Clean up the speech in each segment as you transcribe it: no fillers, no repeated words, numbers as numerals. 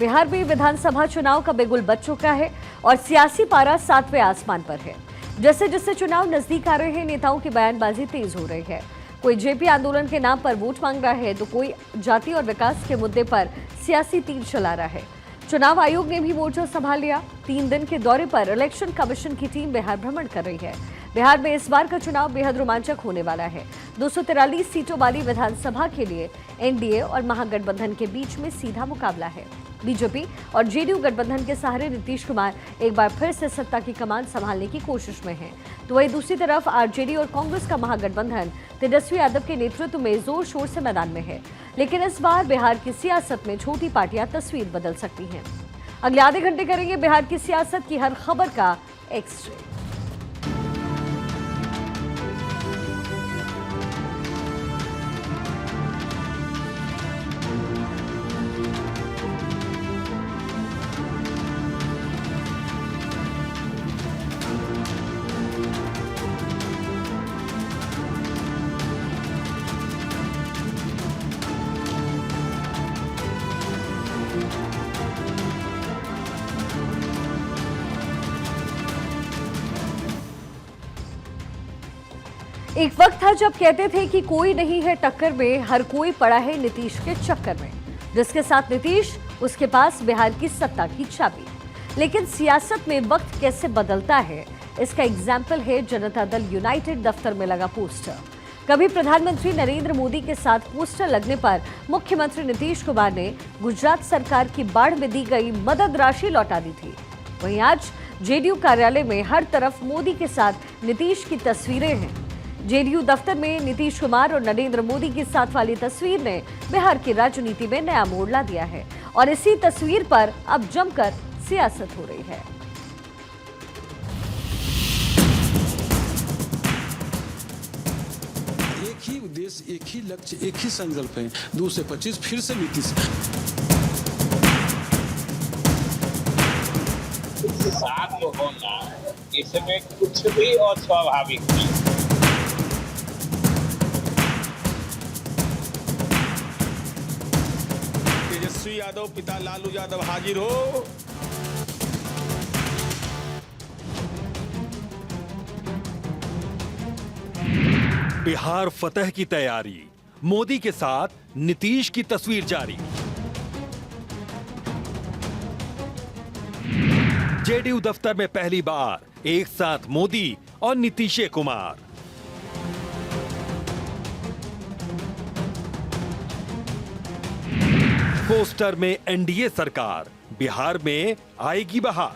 बिहार में विधानसभा चुनाव का बिगुल बज चुका है और सियासी पारा 7वें आसमान पर है। जैसे जैसे चुनाव नजदीक आ रहे हैं, नेताओं की बयानबाजी तेज हो रही है। कोई जेपी आंदोलन के नाम पर वोट मांग रहा है तो कोई जाति और विकास के मुद्दे पर सियासी तीर चला रहा है। चुनाव आयोग ने भी मोर्चा संभाल लिया। 3 दिन के दौरे पर इलेक्शन कमीशन की टीम बिहार भ्रमण कर रही है। बिहार में इस बार का चुनाव बेहद रोमांचक होने वाला है। 243 सीटों वाली विधानसभा के लिए एनडीए और महागठबंधन के बीच में सीधा मुकाबला है। बीजेपी और जेडीयू गठबंधन के सहारे नीतीश कुमार एक बार फिर से सत्ता की कमान संभालने की कोशिश में हैं। तो वहीं दूसरी तरफ आरजेडी और कांग्रेस का महागठबंधन तेजस्वी यादव के नेतृत्व में जोर शोर से मैदान में है। लेकिन इस बार बिहार की सियासत में छोटी पार्टियां तस्वीर बदल सकती हैं। अगले आधे घंटे करेंगे बिहार की सियासत की हर खबर का एक्स-रे। एक वक्त था जब कहते थे कि कोई नहीं है टक्कर में, हर कोई पड़ा है नीतीश के चक्कर में। जिसके साथ नीतीश, उसके पास बिहार की सत्ता की चाबी। लेकिन सियासत में वक्त कैसे बदलता है, इसका एग्जाम्पल है जनता दल यूनाइटेड दफ्तर में लगा पोस्टर। कभी प्रधानमंत्री नरेंद्र मोदी के साथ पोस्टर लगने पर मुख्यमंत्री नीतीश कुमार ने गुजरात सरकार की बाढ़ में दी गई मदद राशि लौटा दी थी। वहीं आज जेडीयू कार्यालय में हर तरफ मोदी के साथ नीतीश की तस्वीरें हैं। जेडीयू दफ्तर में नीतीश कुमार और नरेंद्र मोदी के साथ वाली तस्वीर ने बिहार की राजनीति में नया मोड़ ला दिया है और इसी तस्वीर पर अब जमकर सियासत हो रही है। एक ही उद्देश्य, एक ही लक्ष्य, एक ही संकल्प है। 2 से 25 फिर से नीतीश। साथ होना इसमें कुछ भी अस्वाभाविक नहीं। तेजस्वी यादव पिता लालू यादव हाजिर हो। बिहार फतह की तैयारी, मोदी के साथ नीतीश की तस्वीर जारी। जेडीयू दफ्तर में पहली बार एक साथ मोदी और नीतीश कुमार। पोस्टर में एनडीए सरकार, बिहार में आएगी बहार।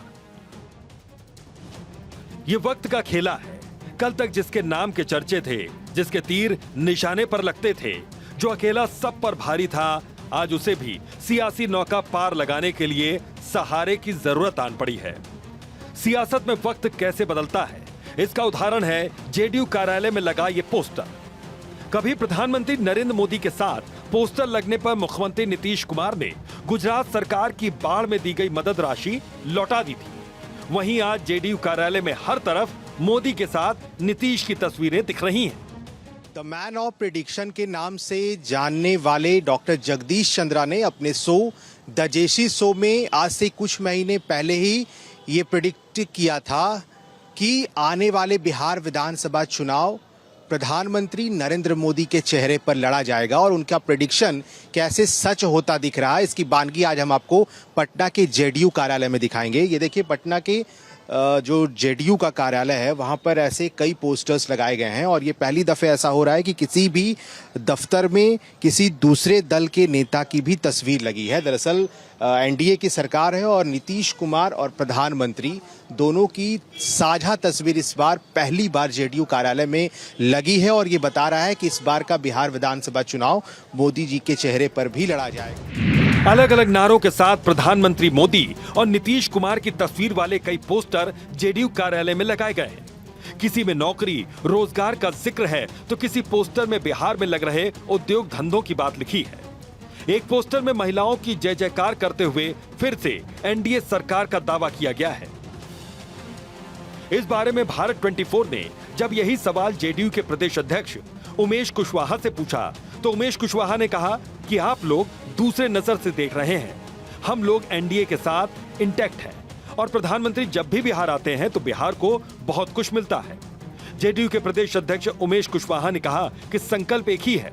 ये वक्त का खेला है। कल तक जिसके नाम के चर्चे थे, जिसके तीर निशाने पर लगते थे, जो अकेला सब पर भारी था, आज उसे भी सियासी नौका पार लगाने के लिए सहारे की जरूरत आन पड़ी है। सियासत में वक्त कैसे बदलता है, इसका उदाहरण है जेडीयू कार्यालय में लगा ये पोस्टर। कभी प्रधानमंत्री नरेंद्र मोदी के साथ पोस्टर लगने पर मुख्यमंत्री नीतीश कुमार ने गुजरात सरकार की बाढ़ में दी गई मदद राशि लौटा दी थी। वहीं आज जेडीयू कार्यालय में हर तरफ मोदी के साथ नीतीश की तस्वीरें दिख रही हैं। द मैन ऑफ प्रेडिक्शन के नाम से जानने वाले डॉक्टर जगदीश चंद्रा ने अपने शो द जेसी शो में आज से कुछ महीने पहले ही ये प्रेडिक्ट किया था कि आने वाले बिहार विधानसभा चुनाव प्रधानमंत्री नरेंद्र मोदी के चेहरे पर लड़ा जाएगा और उनका प्रेडिक्शन कैसे सच होता दिख रहा है, इसकी बानगी आज हम आपको पटना के जेडीयू कार्यालय में दिखाएंगे। ये देखिए, पटना के जो जेडीयू का कार्यालय है वहां पर ऐसे कई पोस्टर्स लगाए गए हैं और ये पहली दफे ऐसा हो रहा है कि किसी भी दफ्तर में किसी दूसरे दल के नेता की भी तस्वीर लगी है। दरअसल एनडीए की सरकार है और नीतीश कुमार और प्रधानमंत्री दोनों की साझा तस्वीर इस बार पहली बार जेडीयू कार्यालय में लगी है और ये बता रहा है कि इस बार का बिहार विधानसभा चुनाव मोदी जी के चेहरे पर भी लड़ा जाएगा। अलग अलग नारों के साथ प्रधानमंत्री मोदी और नीतीश कुमार की तस्वीर वाले कई पोस्टर जेडीयू कार्यालय में लगाए गए हैं। किसी में नौकरी रोजगार का जिक्र है तो किसी पोस्टर में बिहार में लग रहे उद्योग धंधों की बात लिखी है। एक पोस्टर में महिलाओं की जय जयकार करते हुए फिर से एनडीए सरकार का दावा किया गया है। इस बारे में भारत 24 ने जब यही सवाल जेडीयू के प्रदेश अध्यक्ष उमेश कुशवाहा से पूछा तो उमेश कुशवाहा ने कहा कि आप लोग दूसरे नजर से देख रहे हैं। हम लोग एनडीए के साथ इंटैक्ट हैं और प्रधानमंत्री जब भी बिहार आते हैं तो बिहार को बहुत कुछ मिलता है। जेडीयू के प्रदेश अध्यक्ष उमेश कुशवाहा ने कहा कि संकल्प एक ही है,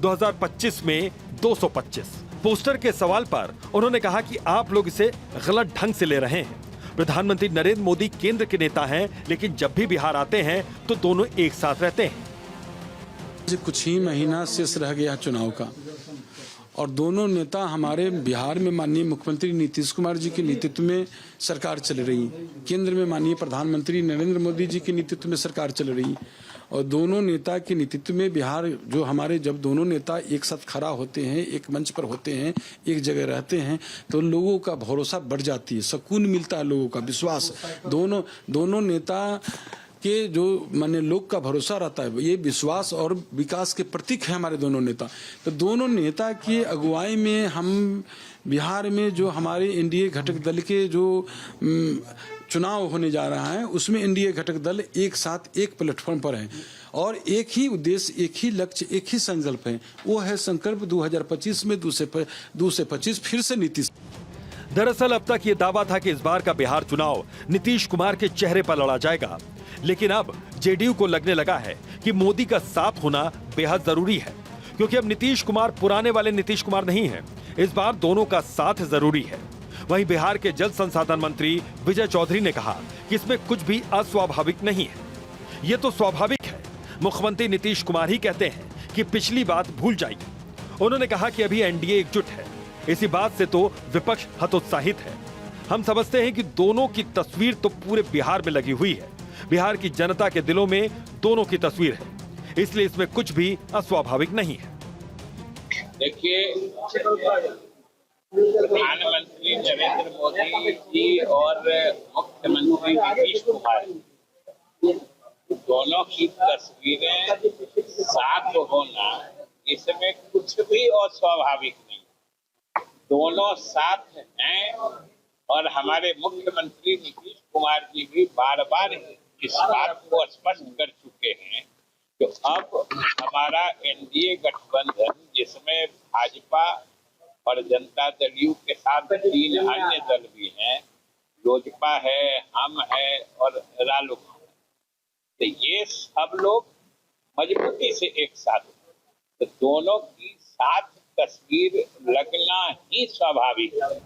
2025 में 225। पोस्टर के सवाल पर उन्होंने कहा कि आप लोग इसे गलत ढंग से ले रहे हैं। प्रधानमंत्री नरेंद्र मोदी केंद्र के नेता हैं, लेकिन जब भी बिहार आते हैं तो दोनों एक साथ रहते हैं। कुछ ही महीना शेष रह गया चुनाव का और दोनों नेता हमारे बिहार में माननीय मुख्यमंत्री नीतीश कुमार जी के नेतृत्व में सरकार चल रही, केंद्र में माननीय प्रधानमंत्री नरेंद्र मोदी जी के नेतृत्व में सरकार चल रही और दोनों नेता के नेतृत्व में बिहार जो हमारे जब दोनों नेता एक साथ खड़ा होते हैं, एक मंच पर होते हैं, एक जगह रहते हैं तो लोगों का भरोसा बढ़ जाती है, सुकून मिलता है, लोगों का विश्वास। दोनों नेता के जो माने लोग का भरोसा रहता है, ये विश्वास और विकास के प्रतीक है हमारे दोनों नेता। तो दोनों नेता की अगुवाई में हम बिहार में जो हमारे एनडीए घटक दल के जो चुनाव होने जा रहा है उसमें एनडीए घटक दल एक साथ एक प्लेटफॉर्म पर है और एक ही उद्देश्य, एक ही लक्ष्य, एक ही संकल्प है, वो है संकल्प 2025 में 2 से 25 फिर से नीतीश। दरअसल अब तक ये दावा था कि इस बार का बिहार चुनाव नीतीश कुमार के चेहरे पर लड़ा जाएगा, लेकिन अब जेडीयू को लगने लगा है कि मोदी का साथ होना बेहद जरूरी है, क्योंकि अब नीतीश कुमार पुराने वाले नीतीश कुमार नहीं है। इस बार दोनों का साथ जरूरी है। वहीं बिहार के जल संसाधन मंत्री विजय चौधरी ने कहा कि इसमें कुछ भी अस्वाभाविक नहीं है, ये तो स्वाभाविक है। मुख्यमंत्री नीतीश कुमार ही कहते हैं कि पिछली बात भूल जाइए। उन्होंने कहा कि अभी एनडीए एकजुट है, इसी बात से तो विपक्ष हतोत्साहित है। हम समझते हैं कि दोनों की तस्वीर तो पूरे बिहार में लगी हुई है, बिहार की जनता के दिलों में दोनों की तस्वीर है, इसलिए इसमें कुछ भी अस्वाभाविक नहीं है। देखिए, प्रधानमंत्री नरेंद्र मोदी जी और मुख्यमंत्री नीतीश कुमार दोनों की तस्वीरें साथ होना, इसमें कुछ भी अस्वाभाविक नहीं। दोनों साथ हैं और हमारे मुख्यमंत्री नीतीश कुमार जी भी बार बार इस बात को स्पष्ट कर चुके हैं कि अब हमारा एनडीए गठबंधन, जिसमें भाजपा और जनता दल यू के साथ 3 अन्य दल भी हैं, लोजपा है, हम है और रालोसपा, तो ये सब लोग मजबूती से एक साथ, तो दोनों की साथ तस्वीर लगना ही स्वाभाविक है।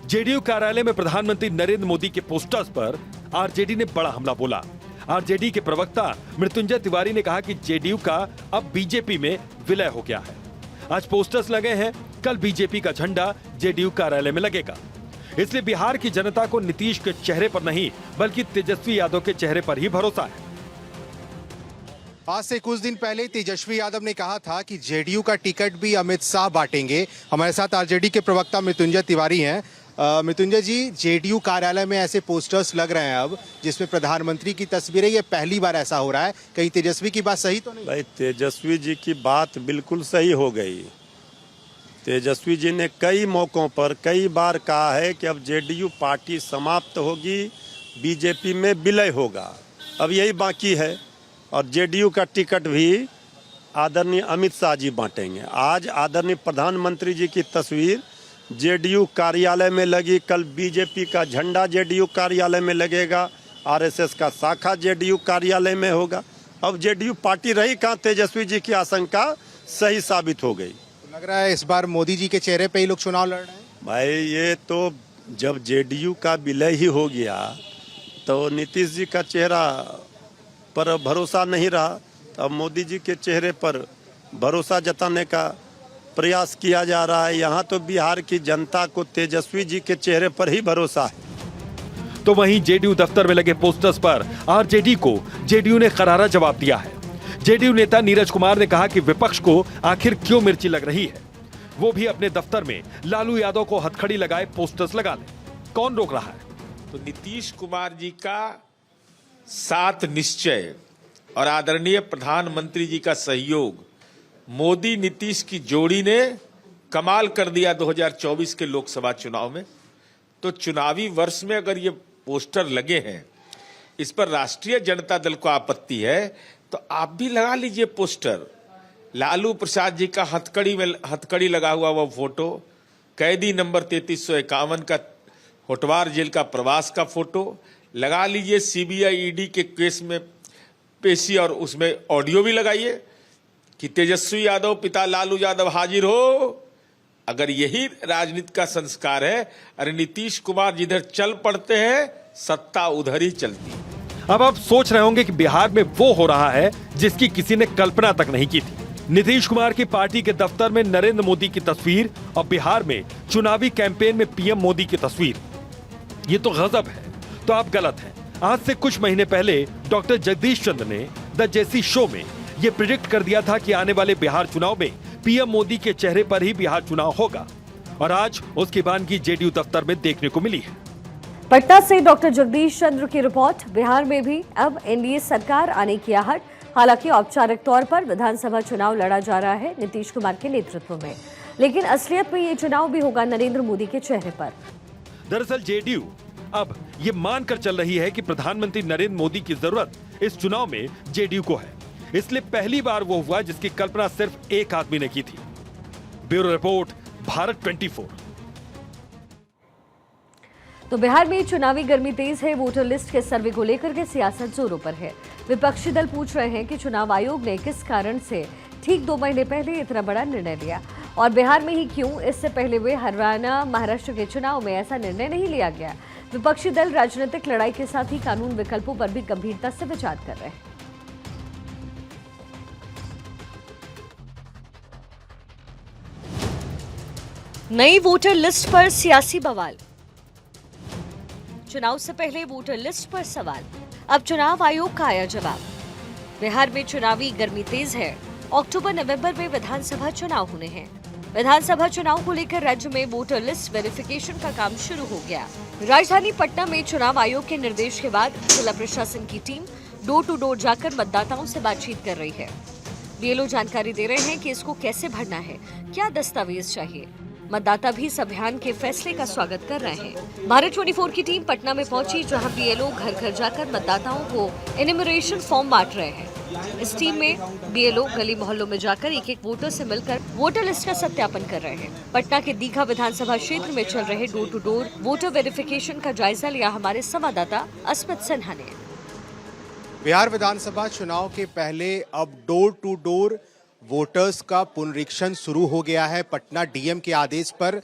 जेडीयू कार्यालय में प्रधानमंत्री नरेंद्र मोदी के पोस्टर्स पर आरजेडी ने बड़ा हमला बोला। आरजेडी के प्रवक्ता मृत्युंजय तिवारी ने कहा कि जेडीयू का अब बीजेपी में विलय हो गया है। आज पोस्टर्स लगे हैं, कल बीजेपी का झंडा जेडीयू कार्यालय में लगेगा। इसलिए बिहार की जनता को नीतीश के चेहरे पर नहीं बल्कि तेजस्वी यादव के चेहरे पर ही भरोसा है। आज से कुछ दिन पहले तेजस्वी यादव ने कहा था कि जेडीयू का टिकट भी अमित शाह बांटेंगे। हमारे साथ आरजेडी के प्रवक्ता मृत्युंजय तिवारी हैं। मृत्युंजय जी, जेडीयू कार्यालय में ऐसे पोस्टर्स लग रहे हैं अब जिसमें प्रधानमंत्री की तस्वीरें, ये पहली बार ऐसा हो रहा है, कहीं तेजस्वी की बात सही तो नहीं? भाई, तेजस्वी जी की बात बिल्कुल सही हो गई। तेजस्वी जी ने कई मौकों पर कई बार कहा है कि अब जेडीयू पार्टी समाप्त होगी, बीजेपी में विलय होगा, अब यही बाकी है और जेडीयू का टिकट भी आदरणीय अमित शाह जी बांटेंगे। आज आदरणीय प्रधानमंत्री जी की तस्वीर जेडीयू कार्यालय में लगी, कल बीजेपी का झंडा जेडीयू कार्यालय में लगेगा, आरएसएस का शाखा जेडीयू कार्यालय में होगा। अब जेडीयू पार्टी रही कहाँ, तेजस्वी जी की आशंका सही साबित हो गई। लग रहा है इस बार मोदी जी के चेहरे पे ही लोग चुनाव लड़ रहे हैं। भाई, ये तो जब जेडीयू का विलय ही हो गया तो नीतीश जी का चेहरा पर भरोसा नहीं रहा, अब मोदी जी के चेहरे पर भरोसा जताने का प्रयास किया जा रहा है। यहाँ तो बिहार की जनता को तेजस्वी जी के चेहरे पर ही भरोसा है। तो वहीं जेडीयू दफ्तर में लगे पोस्टर्स पर आरजेडी को जेडीयू ने करारा जवाब दिया है। जेडीयू नेता नीरज कुमार ने कहा कि विपक्ष को आखिर क्यों मिर्ची लग रही है, वो भी अपने दफ्तर में लालू यादव को हथकड़ी लगाए पोस्टर्स लगा ले। कौन रोक रहा है? तो नीतीश कुमार जी का साथ निश्चय और आदरणीय प्रधानमंत्री जी का सहयोग, मोदी नीतीश की जोड़ी ने कमाल कर दिया 2024 के लोकसभा चुनाव में। तो चुनावी वर्ष में अगर ये पोस्टर लगे हैं, इस पर राष्ट्रीय जनता दल को आपत्ति है, तो आप भी लगा लीजिए पोस्टर। लालू प्रसाद जी का हथकड़ी लगा हुआ वो फोटो, कैदी नंबर 3351 का होटवार जेल का प्रवास का फोटो लगा लीजिए, सीबीआई ईडी के केस में पेशी और उसमें ऑडियो भी लगाइए कि तेजस्वी यादव पिता लालू यादव हाजिर हो। अगर यही राजनीति का संस्कार है, अरे नीतीश कुमार जिधर चल पड़ते हैं सत्ता उधर ही चलती है। अब आप सोच रहे होंगे कि बिहार में वो हो रहा है जिसकी किसी ने कल्पना तक नहीं की थी। नीतीश कुमार की पार्टी के दफ्तर में नरेंद्र मोदी की तस्वीर और बिहार में चुनावी कैंपेन में पीएम मोदी की तस्वीर। ये तो गजब है। तो आप गलत हैं। आज से कुछ महीने पहले डॉक्टर जगदीश चंद्र ने द जेसी शो में ये प्रिडिक्ट कर दिया था कि आने वाले बिहार चुनाव में पीएम मोदी के चेहरे पर ही बिहार चुनाव होगा, और आज उसकी बानगी जेडीयू दफ्तर में देखने को मिली है। पटना से डॉक्टर जगदीश चंद्र की रिपोर्ट। बिहार में भी अब एनडीए सरकार आने की आहट। हालांकि औपचारिक तौर पर विधानसभा चुनाव लड़ा जा रहा है नीतीश कुमार के नेतृत्व में, लेकिन असलियत में ये चुनाव भी होगा नरेंद्र मोदी के चेहरे पर। दरअसल जेडीयू अब ये मानकर चल रही है कि प्रधानमंत्री नरेंद्र मोदी की जरूरत इस चुनाव में जेडीयू को है, इसलिए पहली बार वो हुआ जिसकी कल्पना सिर्फ एक आदमी ने की थी। Bureau report, Bharat 24। तो बिहार में चुनावी गर्मी तेज है। वोटर लिस्ट के सर्वे को लेकर के सियासत जोरों पर है। विपक्षी दल पूछ रहे हैं कि चुनाव आयोग ने किस कारण से ठीक 2 महीने पहले इतना बड़ा निर्णय लिया, और बिहार में ही क्यों इससे पहले हुए हरियाणा, महाराष्ट्र के चुनाव में ऐसा निर्णय नहीं लिया गया। विपक्षी दल राजनीतिक लड़ाई के साथ ही कानून विकल्पों पर भी गंभीरता से विचार कर रहे हैं। नई वोटर लिस्ट पर सियासी बवाल। चुनाव से पहले वोटर लिस्ट पर सवाल, अब चुनाव आयोग का आया जवाब। बिहार में चुनावी गर्मी तेज है। अक्टूबर-नवंबर में विधानसभा चुनाव होने हैं। विधानसभा चुनाव को लेकर राज्य में वोटर लिस्ट वेरिफिकेशन का काम शुरू हो गया। राजधानी पटना में चुनाव आयोग के निर्देश के बाद जिला प्रशासन की टीम डोर टू डोर जाकर मतदाताओं से बातचीत कर रही है। बीएलओ जानकारी दे रहे हैं कि इसको कैसे भरना है, क्या दस्तावेज चाहिए। मतदाता भी इस अभियान के फैसले का स्वागत कर रहे हैं। भारत 24 की टीम पटना में पहुंची, जहां बीएलओ घर घर जाकर मतदाताओं को एनिमरेशन फॉर्म बांट रहे हैं। इस टीम में बीएलओ गली मोहल्लों में जाकर एक एक वोटर से मिलकर वोटर लिस्ट का सत्यापन कर रहे हैं। पटना के दीघा विधानसभा क्षेत्र में चल रहे door to door voter verification का जायजा लिया हमारे संवाददाता अस्मित सिन्हा ने। बिहार विधानसभा चुनाव के पहले अब डोर टू डोर वोटर्स का पुनरीक्षण शुरू हो गया है। पटना डीएम के आदेश पर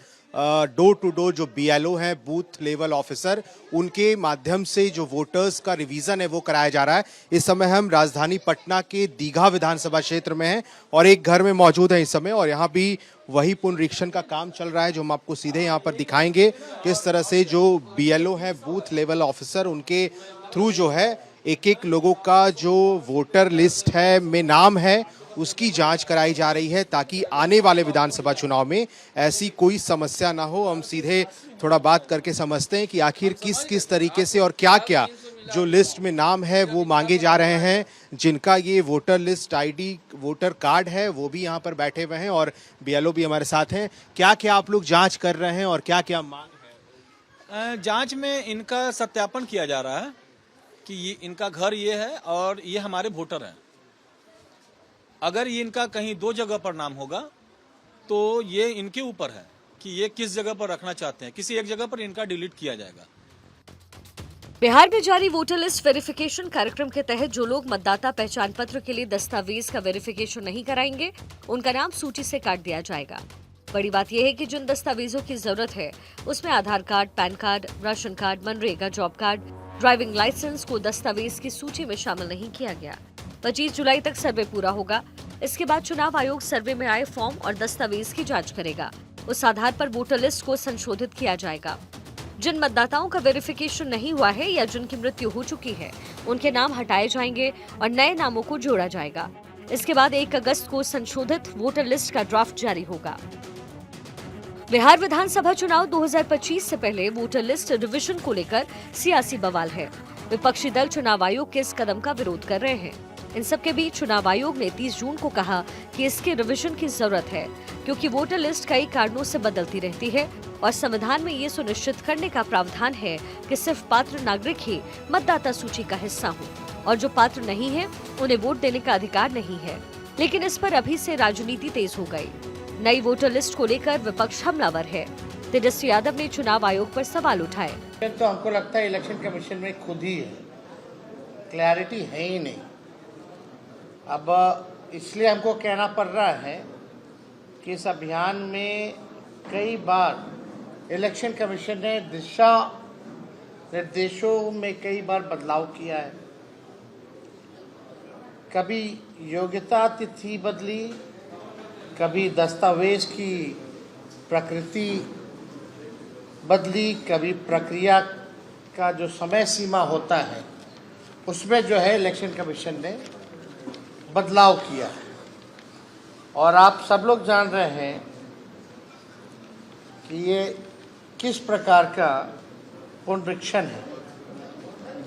डोर टू डोर जो बीएलओ हैं, बूथ लेवल ऑफिसर, उनके माध्यम से जो वोटर्स का रिवीजन है वो कराया जा रहा है। इस समय हम राजधानी पटना के दीघा विधानसभा क्षेत्र में हैं और एक घर में मौजूद हैं इस समय, और यहाँ भी वही पुनरीक्षण का काम चल रहा है जो हम आपको सीधे यहाँ पर दिखाएंगे। किस तरह से जो बीएलओ है, बूथ लेवल ऑफिसर, उनके थ्रू जो है एक एक लोगों का जो वोटर लिस्ट है में नाम है उसकी जांच कराई जा रही है, ताकि आने वाले विधानसभा चुनाव में ऐसी कोई समस्या ना हो। हम सीधे थोड़ा बात करके समझते हैं कि आखिर किस किस तरीके से और क्या क्या जो लिस्ट में नाम है वो मांगे जा रहे हैं। जिनका ये voter list ID voter card है वो भी यहाँ पर बैठे हुए हैं और बीएलओ भी हमारे साथ हैं। क्या क्या आप लोग जांच कर रहे हैं और क्या क्या मांग है? जांच में इनका सत्यापन किया जा रहा है कि ये इनका घर ये है और ये हमारे वोटर हैं। अगर ये इनका कहीं 2 जगह पर नाम होगा तो ये इनके ऊपर है कि ये किस जगह पर रखना चाहते हैं। किसी एक जगह पर इनका डिलीट किया जाएगा। बिहार में जारी वोटर लिस्ट वेरिफिकेशन कार्यक्रम के तहत जो लोग मतदाता पहचान पत्र के लिए दस्तावेज का वेरिफिकेशन नहीं कराएंगे, उनका नाम सूची से काट दिया जाएगा। बड़ी बात यह है कि जिन दस्तावेजों की जरूरत है उसमें Aadhaar card, PAN card, ration card, MNREGA job card, driving licence को दस्तावेज की सूची में शामिल नहीं किया गया। 25 जुलाई तक सर्वे पूरा होगा। इसके बाद चुनाव आयोग सर्वे में आए फॉर्म और दस्तावेज की जांच करेगा। उस आधार पर वोटर लिस्ट को संशोधित किया जाएगा। जिन मतदाताओं का वेरिफिकेशन नहीं हुआ है या जिनकी मृत्यु हो चुकी है, उनके नाम हटाए जाएंगे और नए नामों को जोड़ा जाएगा। इसके बाद 1 अगस्त को संशोधित वोटर लिस्ट का ड्राफ्ट जारी होगा। बिहार विधानसभा चुनाव 2025 से पहले वोटर लिस्ट रिवीजन को लेकर सियासी बवाल है। विपक्षी दल चुनाव आयोग के इस कदम का विरोध कर रहे हैं। इन सब के बीच चुनाव आयोग ने 30 जून को कहा कि इसके रिवीजन की जरूरत है, क्योंकि वोटर लिस्ट कई कारणों से बदलती रहती है और संविधान में ये सुनिश्चित करने का प्रावधान है कि सिर्फ पात्र नागरिक ही मतदाता सूची का हिस्सा हो और जो पात्र नहीं है उन्हें वोट देने का अधिकार नहीं है। लेकिन इस पर अभी से राजनीति तेज हो गई। नई वोटर लिस्ट को लेकर विपक्ष हमलावर है। तेजस्वी यादव ने चुनाव आयोग पर सवाल उठाए। तो हमको लगता है इलेक्शन कमीशन में खुद ही है, क्लैरिटी है ही नहीं। अब इसलिए हमको कहना पड़ रहा है कि इस अभियान में कई बार इलेक्शन कमीशन ने दिशा निर्देशों में कई बार बदलाव किया है। कभी योग्यता तिथि बदली, कभी दस्तावेज की प्रकृति बदली, कभी प्रक्रिया का जो समय सीमा होता है उसमें जो है इलेक्शन कमीशन ने बदलाव किया है। और आप सब लोग जान रहे हैं कि ये किस प्रकार का पुनरीक्षण है,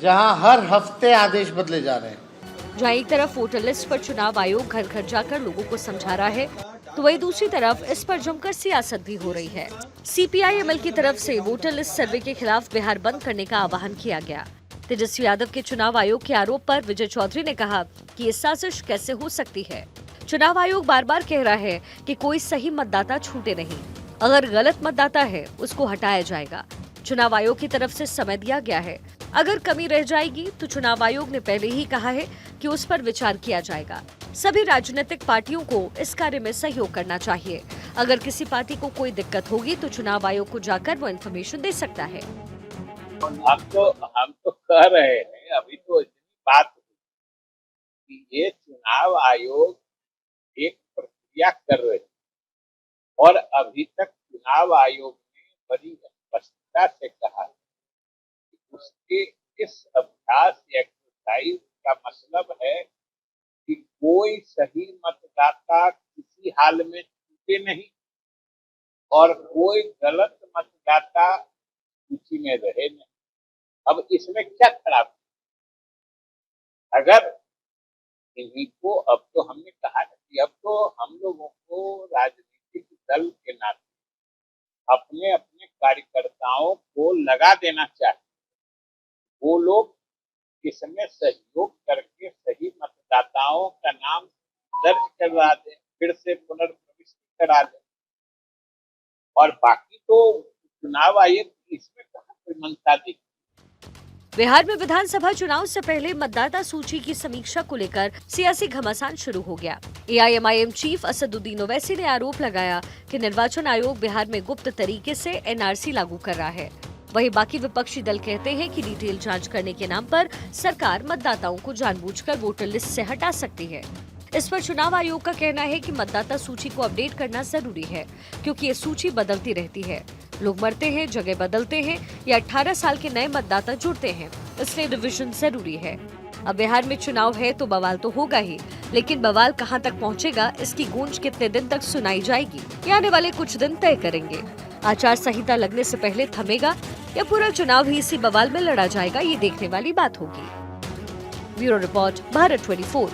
जहां हर हफ्ते आदेश बदले जा रहे हैं। जहां एक तरफ वोटर लिस्ट पर चुनाव आयोग घर घर जाकर लोगों को समझा रहा है, तो वहीं दूसरी तरफ इस पर जमकर सियासत भी हो रही है। CPI-ML की तरफ से वोटर लिस्ट सर्वे के खिलाफ बिहार बंद करने का आह्वान किया गया। तेजस्वी यादव के चुनाव आयोग के आरोप पर विजय चौधरी ने कहा कि ये साजिश कैसे हो सकती है। चुनाव आयोग बार बार कह रहा है कि कोई सही मतदाता छूटे नहीं, अगर गलत मतदाता है उसको हटाया जाएगा। चुनाव आयोग की तरफ से समय दिया गया है, अगर कमी रह जाएगी तो चुनाव आयोग ने पहले ही कहा है कि उस पर विचार किया जाएगा। सभी राजनीतिक पार्टियों को इस कार्य में सहयोग करना चाहिए। अगर किसी पार्टी को कोई दिक्कत होगी तो चुनाव आयोग को जाकर वो इन्फॉर्मेशन दे सकता है। हम तो कह रहे हैं, अभी तो इतनी बात हुई कि ये चुनाव आयोग एक प्रक्रिया कर रहे हैं और अभी तक चुनाव आयोग ने बड़ी स्पष्टता से कहा है कि उसके इस अभ्यास या एक्सरसाइज का मतलब है कि कोई सही मतदाता किसी हाल में छूटे नहीं और कोई गलत मतदाता सूची में रहे नहीं। अब इसमें क्या खराब है? अगर इन्हीं को, अब तो हमने कहा कि अब तो हम लोगों को राजनीतिक दल के नाते अपने अपने कार्यकर्ताओं को लगा देना चाहिए। वो लोग इसमें सहयोग करके सही मतदाताओं का नाम दर्ज करवा दें, फिर से पुनर्प्रविष्टि करा दें। और बाकी तो चुनाव आयोग इसमें कहाँ कोई मनसा दी। बिहार में विधानसभा चुनाव से पहले मतदाता सूची की समीक्षा को लेकर सियासी घमासान शुरू हो गया। AIMIM चीफ असदुद्दीन ओवैसी ने आरोप लगाया कि निर्वाचन आयोग बिहार में गुप्त तरीके से NRC लागू कर रहा है। वहीं बाकी विपक्षी दल कहते हैं कि डिटेल जांच करने के नाम पर सरकार मतदाताओं को जानबूझकर वोटर लिस्ट से हटा सकती है। इस पर चुनाव आयोग का कहना है कि मतदाता सूची को अपडेट करना जरूरी है, क्योंकि ये सूची बदलती रहती है। लोग मरते हैं, जगह बदलते हैं या 18 साल के नए मतदाता जुड़ते हैं, इसलिए रिवीजन जरूरी है। अब बिहार में चुनाव है तो बवाल तो होगा ही, लेकिन बवाल कहां तक पहुंचेगा, इसकी गूंज कितने दिन तक सुनाई जाएगी, ये आने वाले कुछ दिन तय करेंगे। आचार संहिता लगने से पहले थमेगा या पूरा चुनाव ही इसी बवाल में लड़ा जाएगा, ये देखने वाली बात होगी। Bureau report, Bharat 24।